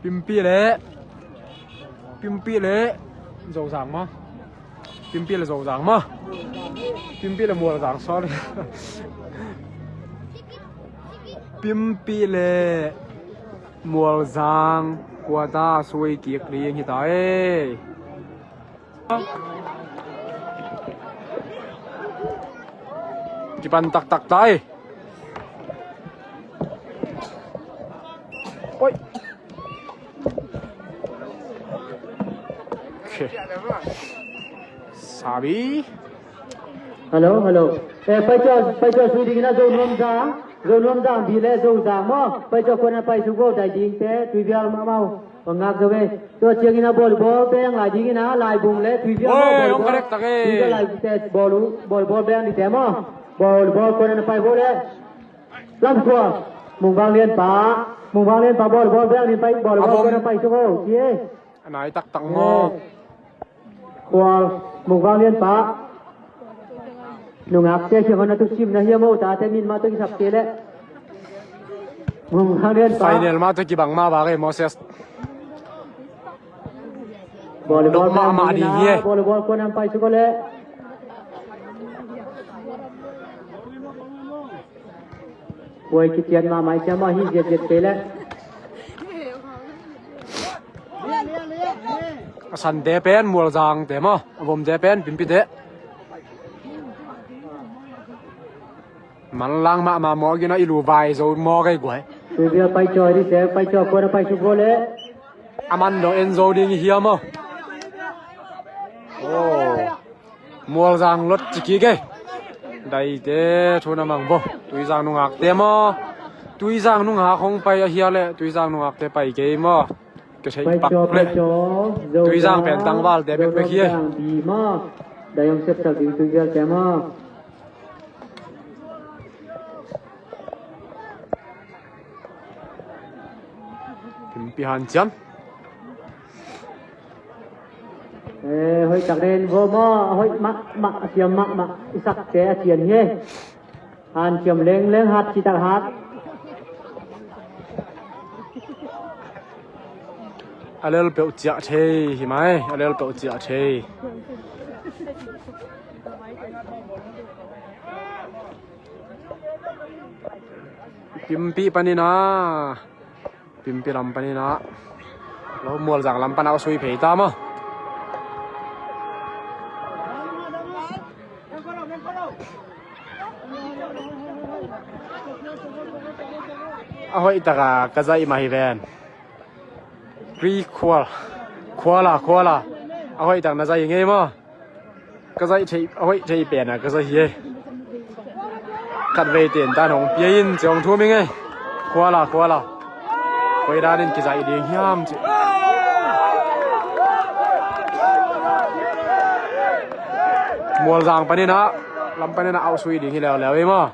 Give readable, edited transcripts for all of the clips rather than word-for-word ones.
Pimpi lệ dầu dàng mà Pimpi là dầu dàng mà Pimpi là mùa dàng sorry Pimpi lệ mùa dàng qua ta xuôi kiệt liền như thế chỉ bàn tắc tay ôi Sabi hello pai cho suy đi na zone nom dang đi le zone dang mo pai choคนไปสุโขทัยจริงแต่ทุยเบียร์มาเมาบังงักเว้ยตัวเชียงนะบอลแบงหลายจริงนะหลายบุงและทุยเบียร์บอลที่หลายแต่บอลแบงนี่แต่มาบอลคนนั้นไปบอลแล้วลำตัวมุงบางเรียนป่าบอลแบงนี่ไปบอลคนนั้นไปสุโขทัยเจ้อันไหนตังงอความุงบางเรียนป่าnung akte che hona tu sim na hiya mo ta te min ma to ki sap ke le mong haren pa final ma to ki bang ma ba ke Moses bol ma di ye bol ko nam pai su ko le oi ki tian ma mai cha ma hi je pe le san de pen mul jang te mo vom de pen pimpi deมันลังมาหมอกินอีลูไวโซหมอไก่กวยคือเบียไปจอยดิเสไปจอยคนไปสุโขทัยอามันโดเอ็นโซดิงเฮียมอโอ้มัวจังรถจิกี้เกได้เด้ทุนมังบ่ตุยจังนุงักเตมอตุยจังนุงหาคงไปเฮียเลยตุยจังนุงักเตไปเกมอก็ใช้ปักเลยตุยจังเป็นตังวาลเดเบกเฮียดีมากได้ยอมเสร็จจากตุยเบียแกมอพิหันจันเฮ้ยจากเรียนโวมอเฮ้ยมะเสียมมะอิสักแกเสียนเฮหันเสียมเล้งหัดจิตหัดอะไรเราเปิดจ่าเทใช่ไหมอะไรเราเปิดจ่าเทพิมพ์ปนินะพิมพ์ลำปนินะเราหมวลจากลำปนเอาสุยเพยตามอ่ะเอาไว้ตากากระจายมาให้แวนกรีควอลเอาไว้ตากน่าจะยังไงมั้งกระจายใช้เอาไว้ใช้เปลี่ยนอ่ะกระจายเฮียกัดเวทีด้านของเปียนจงทุ่มยังไงควอล回答恁其實一定險啫。มัวจังปะนี่นะลำปะนี่นะเอาสุยดิ่งที่แล้วเองมั้ง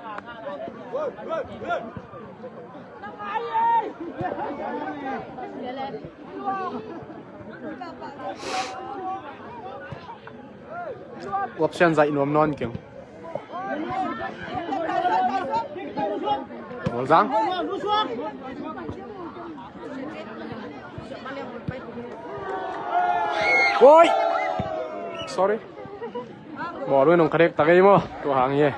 วับเช่นใจนวมนอนเก่งมัวจังโอ้ย sorry บอกด้วยน้องคาเด็กตะกี้มั้งตัวหางเงี้ย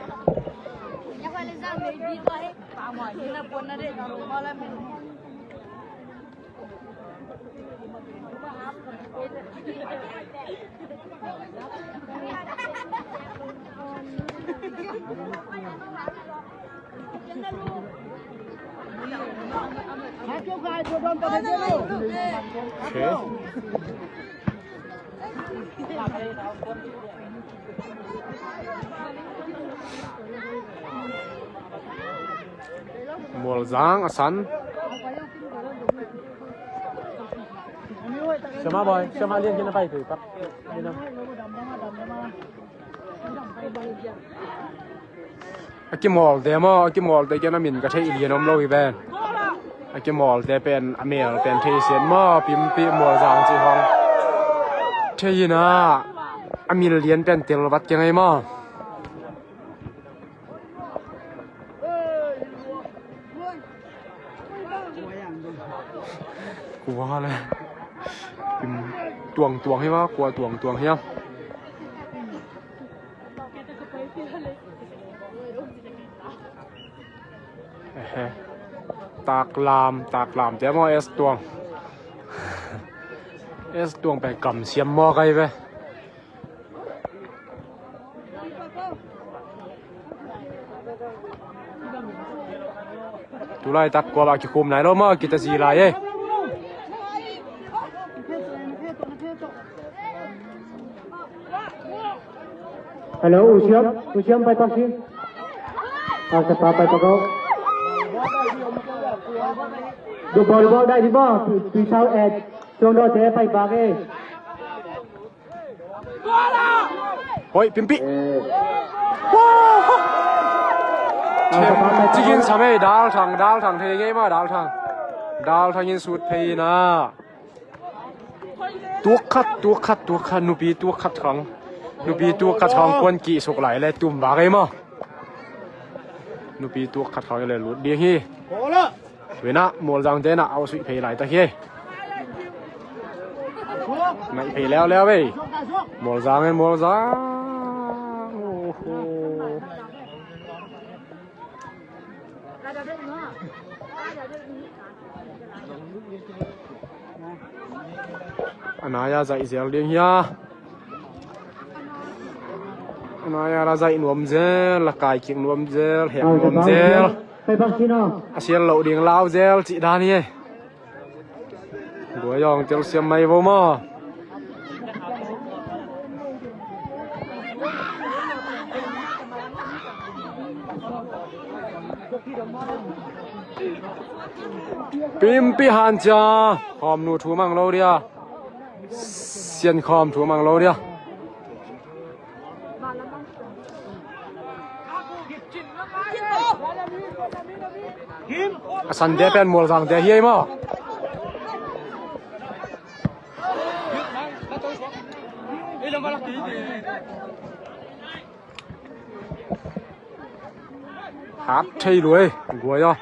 Mùa giáng sắn Sama boy, sama lian kena pai tu, pak. Aki mall de kena min ka thai ilian om lo hi ben. Aki mall de pen amel pen thai sian ma pim pi mall giang chi hong. Thai na amil lian pen tel wat ke ngai ma. กลัวเลยพิมตวงให้ว่ากลัวตวงให้ยังตากลามแต่มอเอสตวงเอสตวงไปกำเสียมมอไกไปตุไลตักกว่าบากิคุมไหนเรามากิตาซีไลเอ้ฮัลโหลอุเชียมไปปักชิเอาสปาไปปักเอาดูบอลได้ที่บ่ปีเช้าแอดจงรอเตะไปปากเอ้เฮ้ยปิมปิจิกินสมัยดาวทางเทเงมาดาวทางยินสุดเพนะตัวคัดนูปีตัวคัดทางควนกี่สุกไหลเลยตุ่มบาไงมานูปีตัวคัดทางเลยหลุดเดียฮีเวน่ะมอลจังเจน่ะเอาสุดเพไหลตะเคียไม่เพแล้วเว้ยมอลจังโอ้โหanaya zai zel ding ya anaya la zai nuam zel la kai king nuam zel hek nuam zel ไปปักชิเนาะ asian lo ding lao zel chi da ni go yong tel siam mai bo ma pim pi han cha khom nu thu mang lo dia xiên khom thu mang lo dia san de pen mol sang de hiai ma hát thay đuôi đuôi cho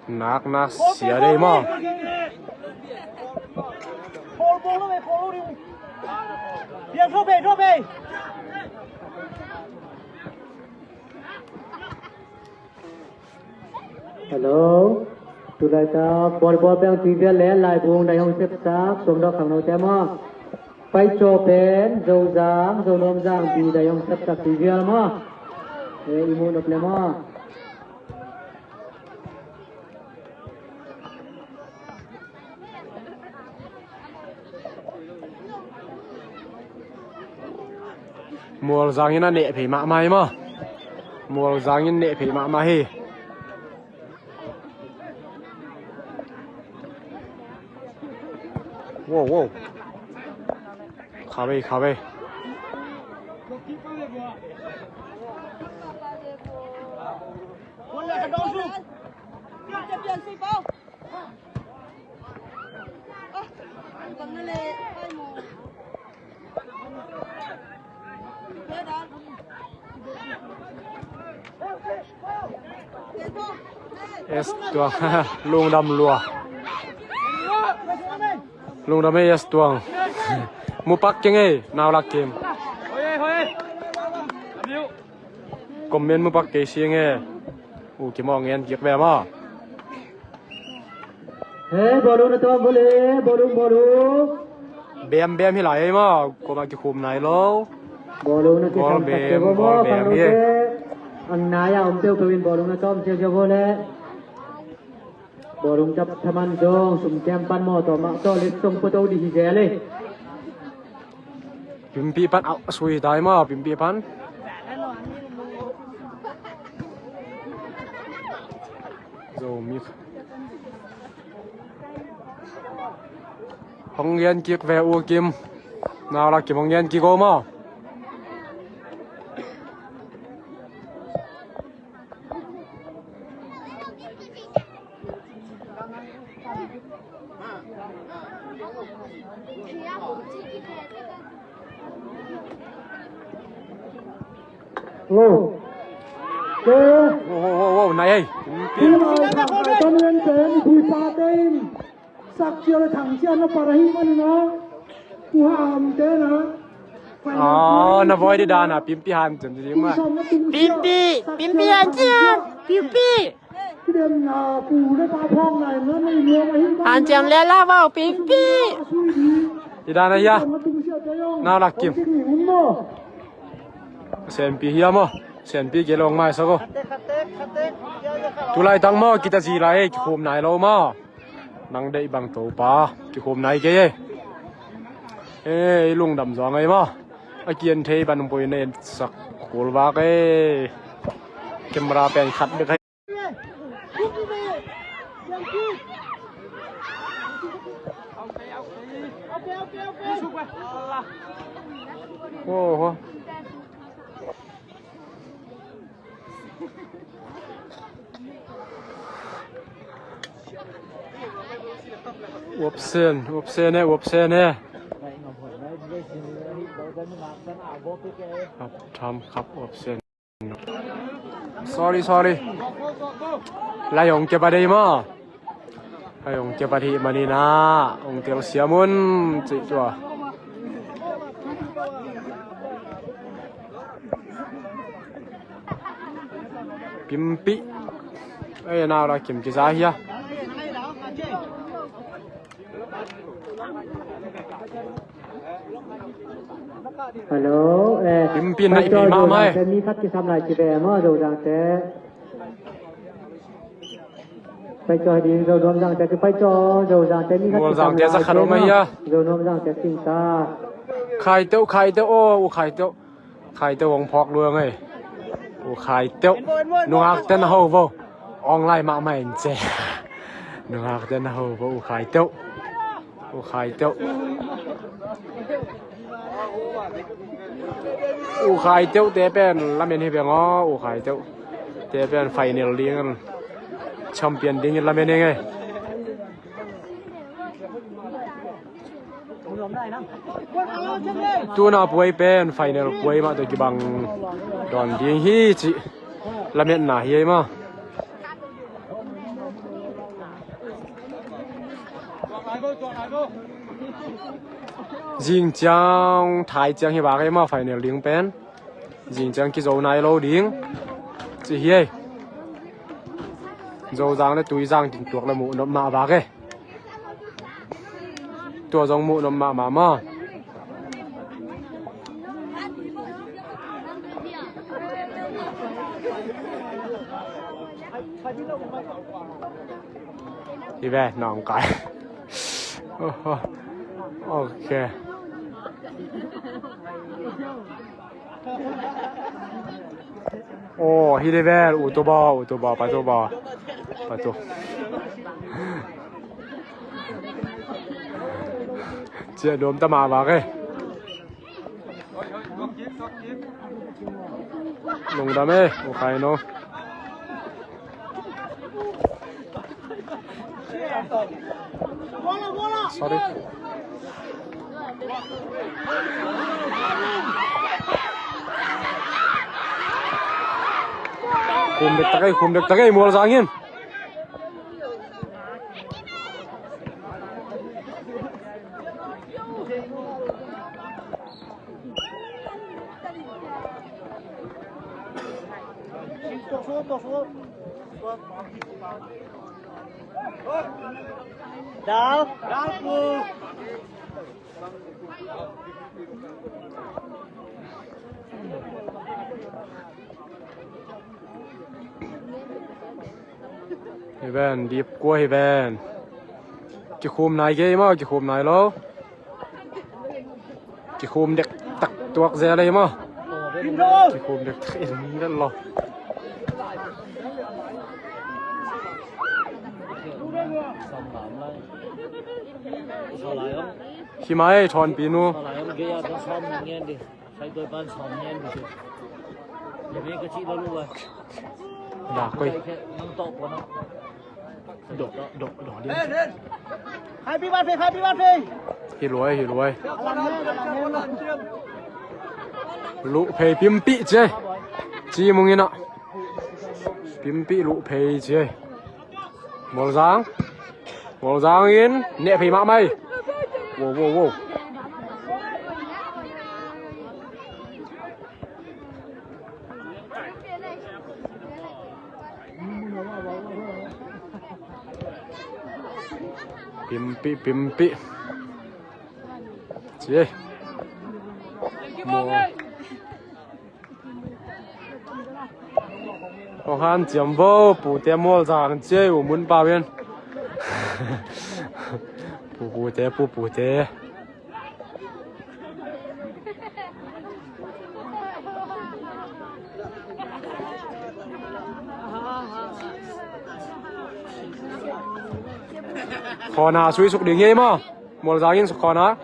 nạc xỉa đây mà hello tụi lại ta bol beng tùy viên lẽ lại buông đại hồng xếp sáp xuống đó khẳng nấu tem mà phải cho pen dầu nôm giang tùy đại hồng xếp sáp tùy viên mà imun đập lem mà mùa giang như nệ phải mạ mai mà mùa giang như nệ phải mạ mai wow khá bê Estuang lung đam lùa lung đam estuang mu pak cheng ei nào lạc kim comment mu pak ke sieng e u ki mong en kiek ve ma boru na to bole boru bem hi lai ma ko ma ki khum nai lo boru na ki sam tak ke bo ye ang naya teu kawin boru na tom che bole boru chap thaman jong sum kem pan mo to ma to le song po to di hi je le pimpi pan au sui dai ma pimpi pan zo mi hong yen kiek ve u kim nào là kim hong yen ki go ma wow này ơi tâm lên trên thì pha tên sak chia la thang chia na parahi man na ku ham te na อ๋อนะบอยดิดานะปิมปิหันจนสิมาปิมปิหันเจียปิมปิ เดินนาปูได้ปลาพองไหนนะไม่เลี้ยงไอ้หิ้ง อันจังแล้วล่ะเว้าปิมปิดิดานะยะน่ารักกิมเซนปีเฮียมอเซนปีเกลงมาซะก็ตุไลตังมอกิตาจีไลกิโคมนายโลมานังได้บังโตปากิโคมนายเกเอ้ลุงดำจองไงมออาเกียนเทบันปุยเนสักโคลวาเกเกมราเป็นขัดดึกให้โอ้โหอวบเซนครับทำครับอวบเซน sorry ลายองเก็บอะไรมาลายองเก็บอะไรมานี่นะองเตียวเสียมุนจิจัวปิมปิเอ้ยน่ารักกิมกิซาเฮียฮัลโหลปิมปินไหนปีมาไหมจะมีพัดที่ทำลายจีเบมอดูดังแต่ไปจอดีเรารวมดังแต่คือไปจอดูดังแต่มีพัดที่ทำลายจีเบมอดูรวมดังแต่สิงตาไข่เต้าโอ้ไข่เต้าวงพอกเรื่องไงโอ้ไข่เต้านัวเต้นเฮาบ่ออนไลน์มาใหม่เจ้นัวเต้นเฮาบ่โอ้ไข่เต้าอูไข่เจ้าเตะเป็นลำเมนเฮเปียงอ๋ออูไข่เจ้าเตะเป็นไฟเนลเลี้ยงแชมเปี้ยนดิ้งลำเมนไงตัวน่าป่วยเป็นไฟเนลป่วยมาตัวกี่บังดอนดิ้งฮีจิลำเมนหนาเฮียมายิงจังถ่ายจังเฮียบากให้มาไฟเนลเลี้ยงเป็นยิงจังกิโจนายโลเลี้ยงจีเฮียโจจังเลยตุยจังจิงตัวละหมูนมาบากให้ตัวจงหมูนมาที่แว่น้องไก่โอเคโอ้ฮิเดเวลอุตบาปะตัวเจียดมตะมาบากเอ้ลงดำเอ้โอเคเนาะsorry คุมเด็กตะไคร้มัวสางเงี้ยดาวกูเฮเวนดีบกว่าเฮเวนจะคุมนายเกย์มั้งจะคุมนายแล้วจะคุมเด็กตักตัวเสียอะไรมั้งจะคุมเด็กเอ็นนั่นหรอขี้ไม้ทอนปีนูด่าก้อยดอกเดียวใครพี่บ้านเพฮิรวยลุเพย์ปิมปิเจจีมึงนี่นะปิมปิลุเพย์เจมอลซัง Ngồi giang in nè phì mạ mày wow wow wow pimpi chị Hồ Hàn chiếm vô bù tiêm mô giang chơi của muốn bao bên bù tế khó nà suy sụp đi nghe mà một giá yên sụp khó nà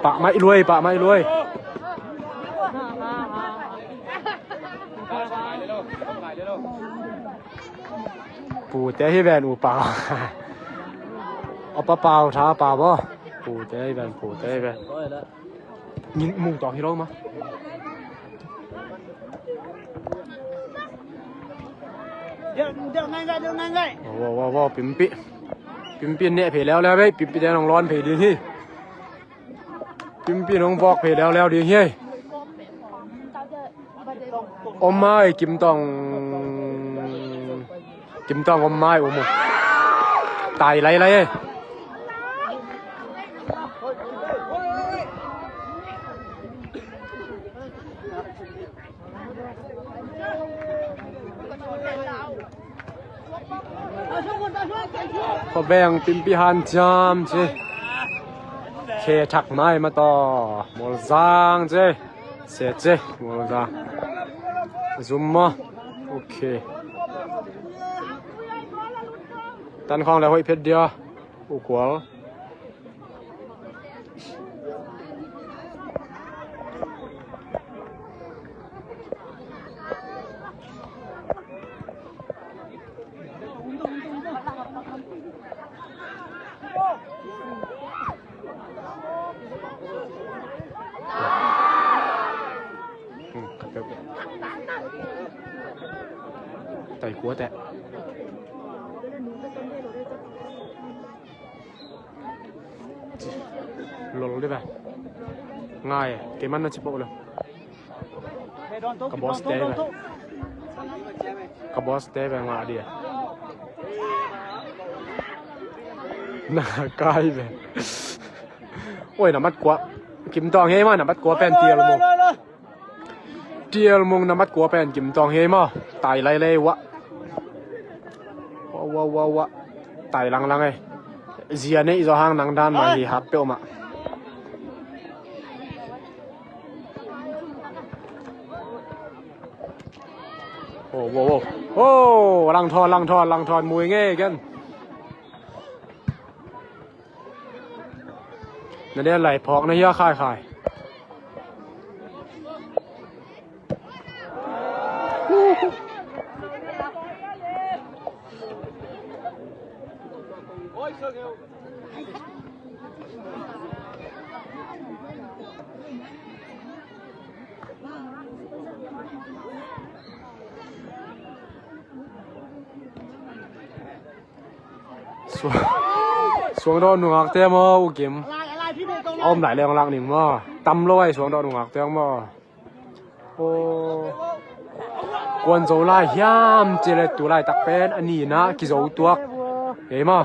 Pak mai lui Bù tế hi vẹn ủ bảo Oppa bao thả bao bó Bù tế hi vẹn Nhìn mùng tỏ hi đâu mà Wow Pimpi nè phê leo đấy Pimpi đen nông lon phê đi hi Pimpi nông vọc phê leo đi hi Om mai kim tong om mai ủng Tài lấy Có bèng Pimpi Hàn chăm chứ Khê thắc mai mà to Một giang chứ Sẽ chứ Một giang Zoom mà Ok Tân khong là hội phết đĩa Ủa quá Tay của tệ lol đi về ngay cái mắt nó chụp bộ luôn cái boss té về ngoài đi nà cay về ôi nằm mắt quá kiếm tòng hết mà nằm mắt quá pen tiel mông nằm mắt quá pen kiếm tòng hết mà tài lay quá wow tài lăng ấy Zian ấy do hang nang dan mà thì hạt tiêu mà lăng thon mùi nghe kìa nó đây lại phọc nó nhớ khai xuống đó nụ ngạc tem mà u kiếm ôm lại leo lặng nỉnh mà tâm lôi xuống đó nụ ngạc tem mà quân dấu lại hiam chỉ là tụ lại tắc bên anh nhìn na cái dấu tuộc thế mà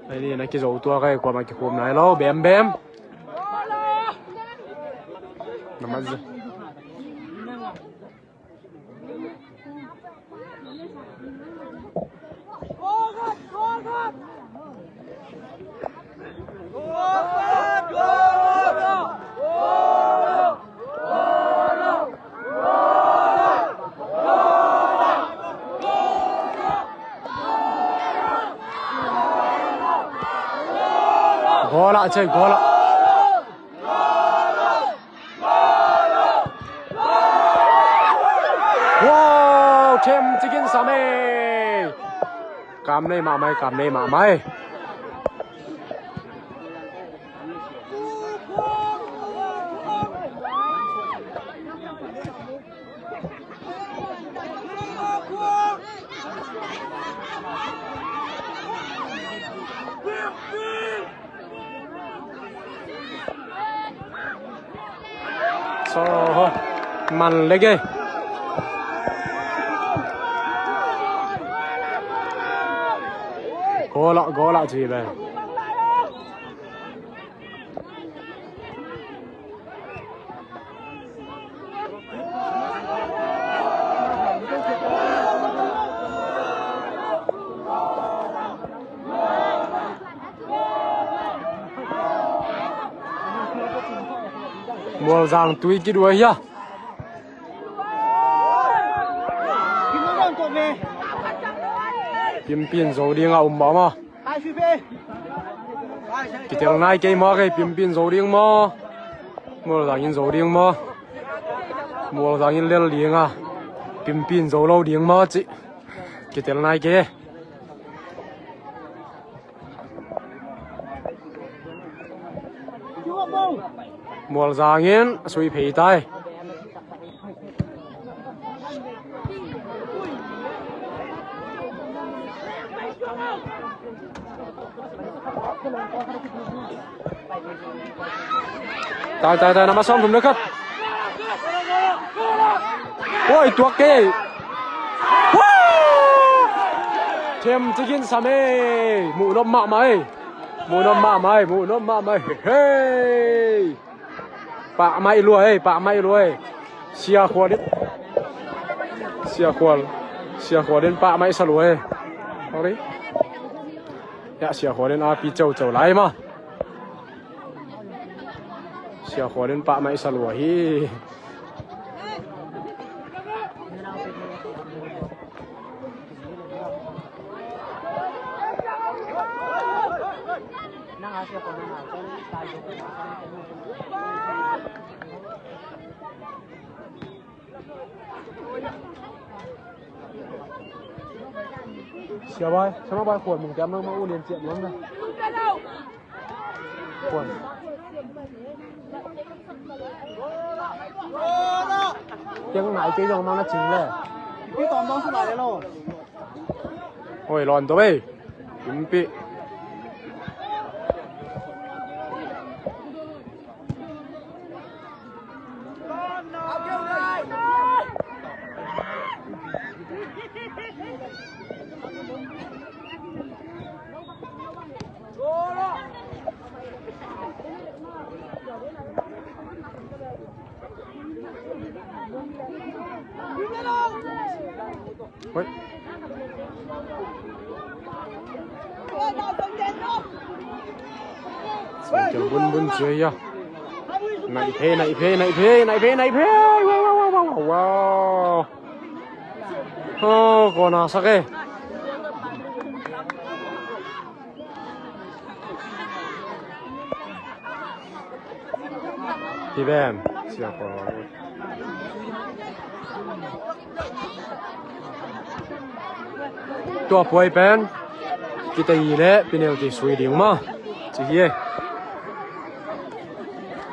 đây đi na cái dấu tuộc cái qua mà cái hôm này lo bém nằm ăn gì Gol ạ chơi gol ạ wow thêm chicken same กามในมาไหมกามในมาไหมโซ่มันเลยเกโกละจีเลยมัวจางตุยกี่ด้วยยะพิมพินโซเดียงอ่ะบ่มากี่เท่าไหร่กี่มากี่พิมพินโซเดียงมามัวจางยินโซเดียงมามัวจางยินเลี้ยเลี้ยงอ่ะพิมพินโซเราเลี้ยงมาจิกี่เท่าไหร่กี่มัวจางยินสวยผีตายตายน้ำมาซ้อมผมนะครับโอ้ยตัวเก๋เทมจะกินสามีหมูน้ำมาไหมหมูน้ำมาไหมเฮ้ยปะไม่รวยเสียขวดเด่นปะไม่สลวยเอาดิอย่าเสียขวดเด่นอาปีเจ้าไหลมาเสียขวดเด่นปะไม่สลวยเสียบอยสมัครบอยขวดมึงแกมึงมาอู้เรียนเจ็บล้มเลยขวดยังไหนเจ๊ยองมาแล้วจริงเลยพี่ตอมต้องสบายเลยโลโอ้ยร้อนตัวเว้ยยิ้มปีเฮ้ยเจ้าบุญเสียไหนเพว้าวโอ้ก็น่าสักเอ้พี่แบมเสียก่อนตัวป่วยเป็นกิตายีเล่เป็นเอวที่สวยดีมากจีเย่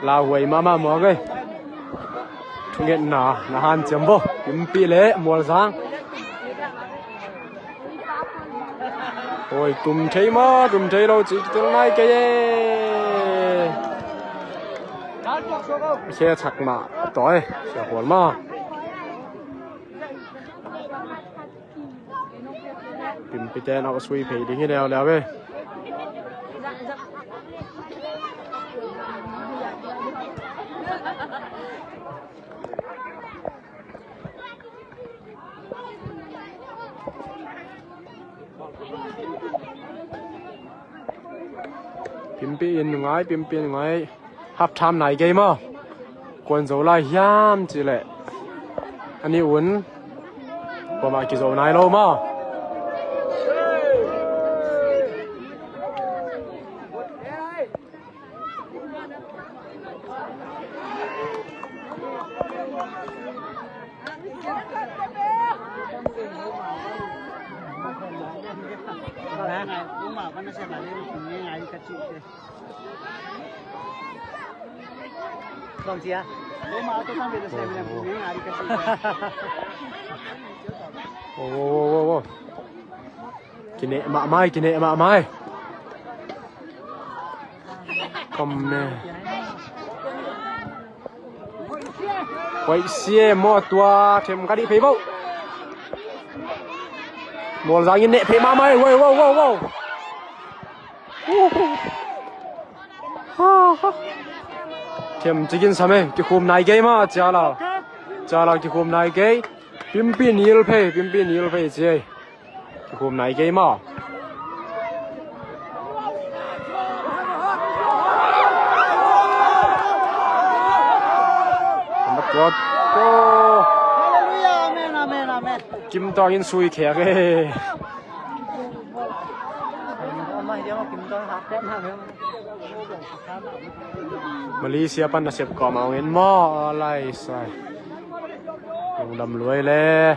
ลาหวยมาหมอเลยทุ่งเงินหนาหันจำบ่พิมปีเล่มัวซังโอ้ยตุ่มใช่เราจีตรงไหนกันเย่แค่ชักมาต่อยเสียหัวมาพิมพิเตนเอาสวยเพย์ดีให้แล้วเว้ยพิมพ์ยังไงฮับทำไหนเกมอ่ะควรจะไล่ย่ามจีเลยอันนี้อุ่นพอมากินโซนายโลมา Bang sia. Wow. Kini mak mai. Kom nè. Quay xe mò tua thêm cái đi phê bốc. Mùa ra nhìn nệ phê ma mai. Wow. Thêm chỉ kiến sao cái khum này cái mà chả là cái khum này cái pin nhiều phê chứ cái khum này cái mà What? Hallelujah, amen. Kim to in sui khẻ cái. Malaysia pan na sep ko ma ngin mo lai sai. Yung dam luai le.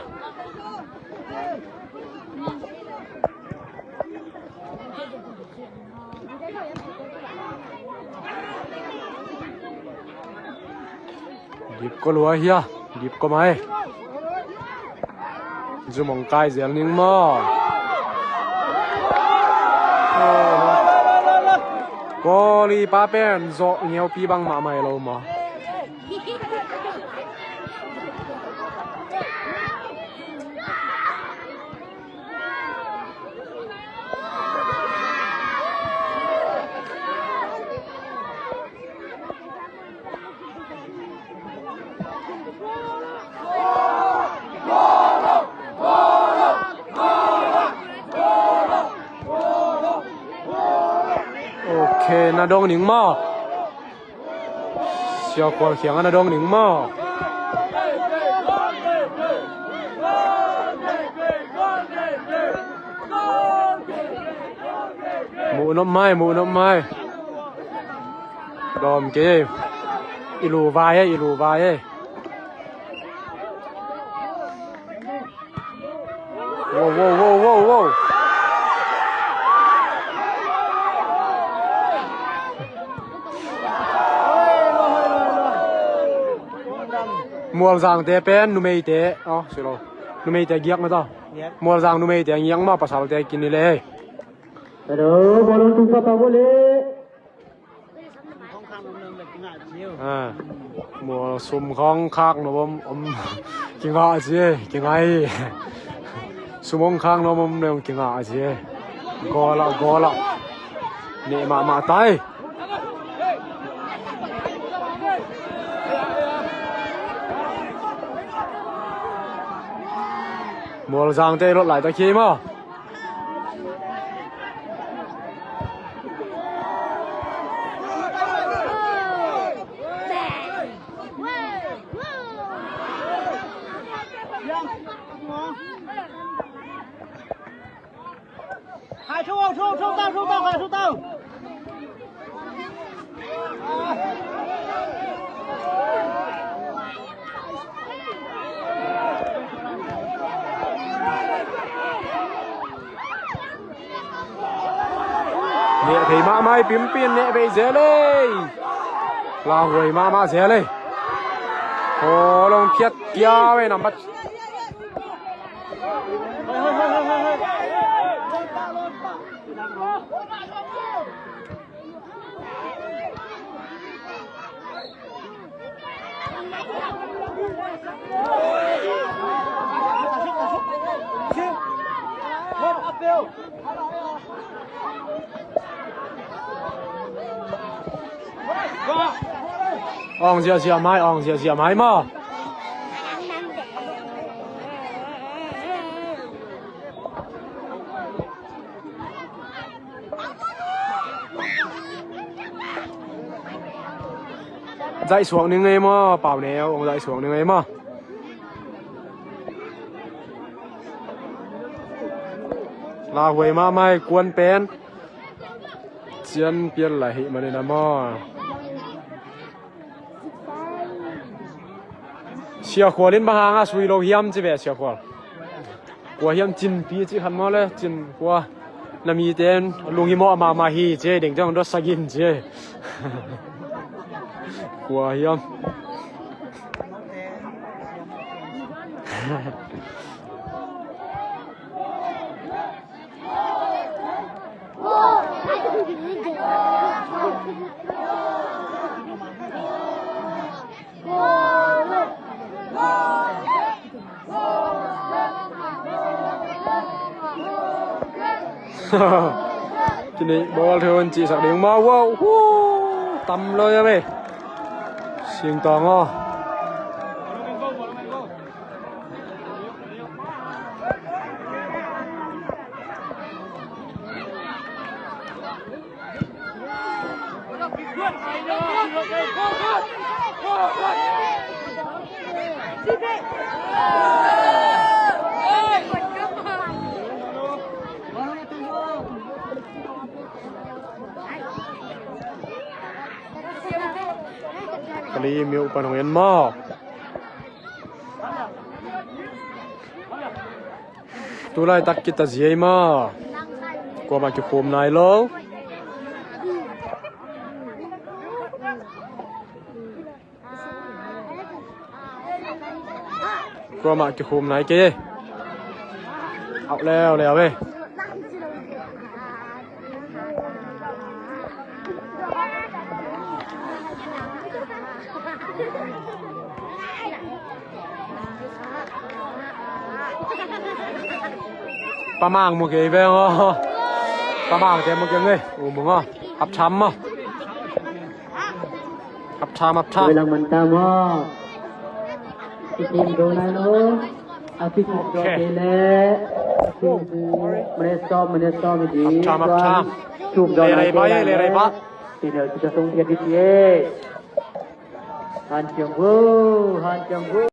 Dip ko lua hiya, dip ko mai. Ju mong kai zel ning mo. Cô li ba bên dọ nhiều pi băng mà mày lâu mà. Okay, na dong ning mo. Xiao Quang khiang na dong ning mo. Mũ nó mai. Đom kê. Ilu vai ấy. Wow. Mual giang te pen numei te silo numei te giak na to mual giang numei te ngiang ma pasal te kin ni le Hello, bolon tu pa bole. Mual sum khong khak no bom kinga ji kingai sumong khang no bom ne kinga ji gola ne ma tai Mual giang te lột lại ta khi mà Hai số tao. Nè thì ma mai pim pin nè bây giờ đây là người ma giờ đây ô long thiết kia vậy nằm bắt ong giờ mai mà dậy xuống đi ngay mà bảo nèo ông dậy xuống đi ngay mà là huề ma mai cuốn pen chiến biến lại mà đây là mà xia khua lên ba hàng suy lô hiểm chứ về xia khua hiểm chín pi chứ hẳn mà le chín khua na mi ten lungi mo ama ma hi che ding jong do sagin che kwa hiamทีนี้บอลเธอวันจีสักเดียงมาว้าวต่ำเลยอะเว้ยเสียงตองอ่ะกะลีมีอุปนองเอ็นมากตุไลตักกิตาเจียมากว่ามาจุโคมนายโลกว่ามาจุโคมนายเกเอาแล้วเว้ยปะมางหมดเกยเว้ยอ๋อปะมางเต็มหมดเกยเลยโอ้มึงอ่ะหับช้ำอ่ะหับช้ำBilang mentama Ikim donano Akik dole Menesom ini Cup le rai ba Tidak kita sung dia di Han Jung Woo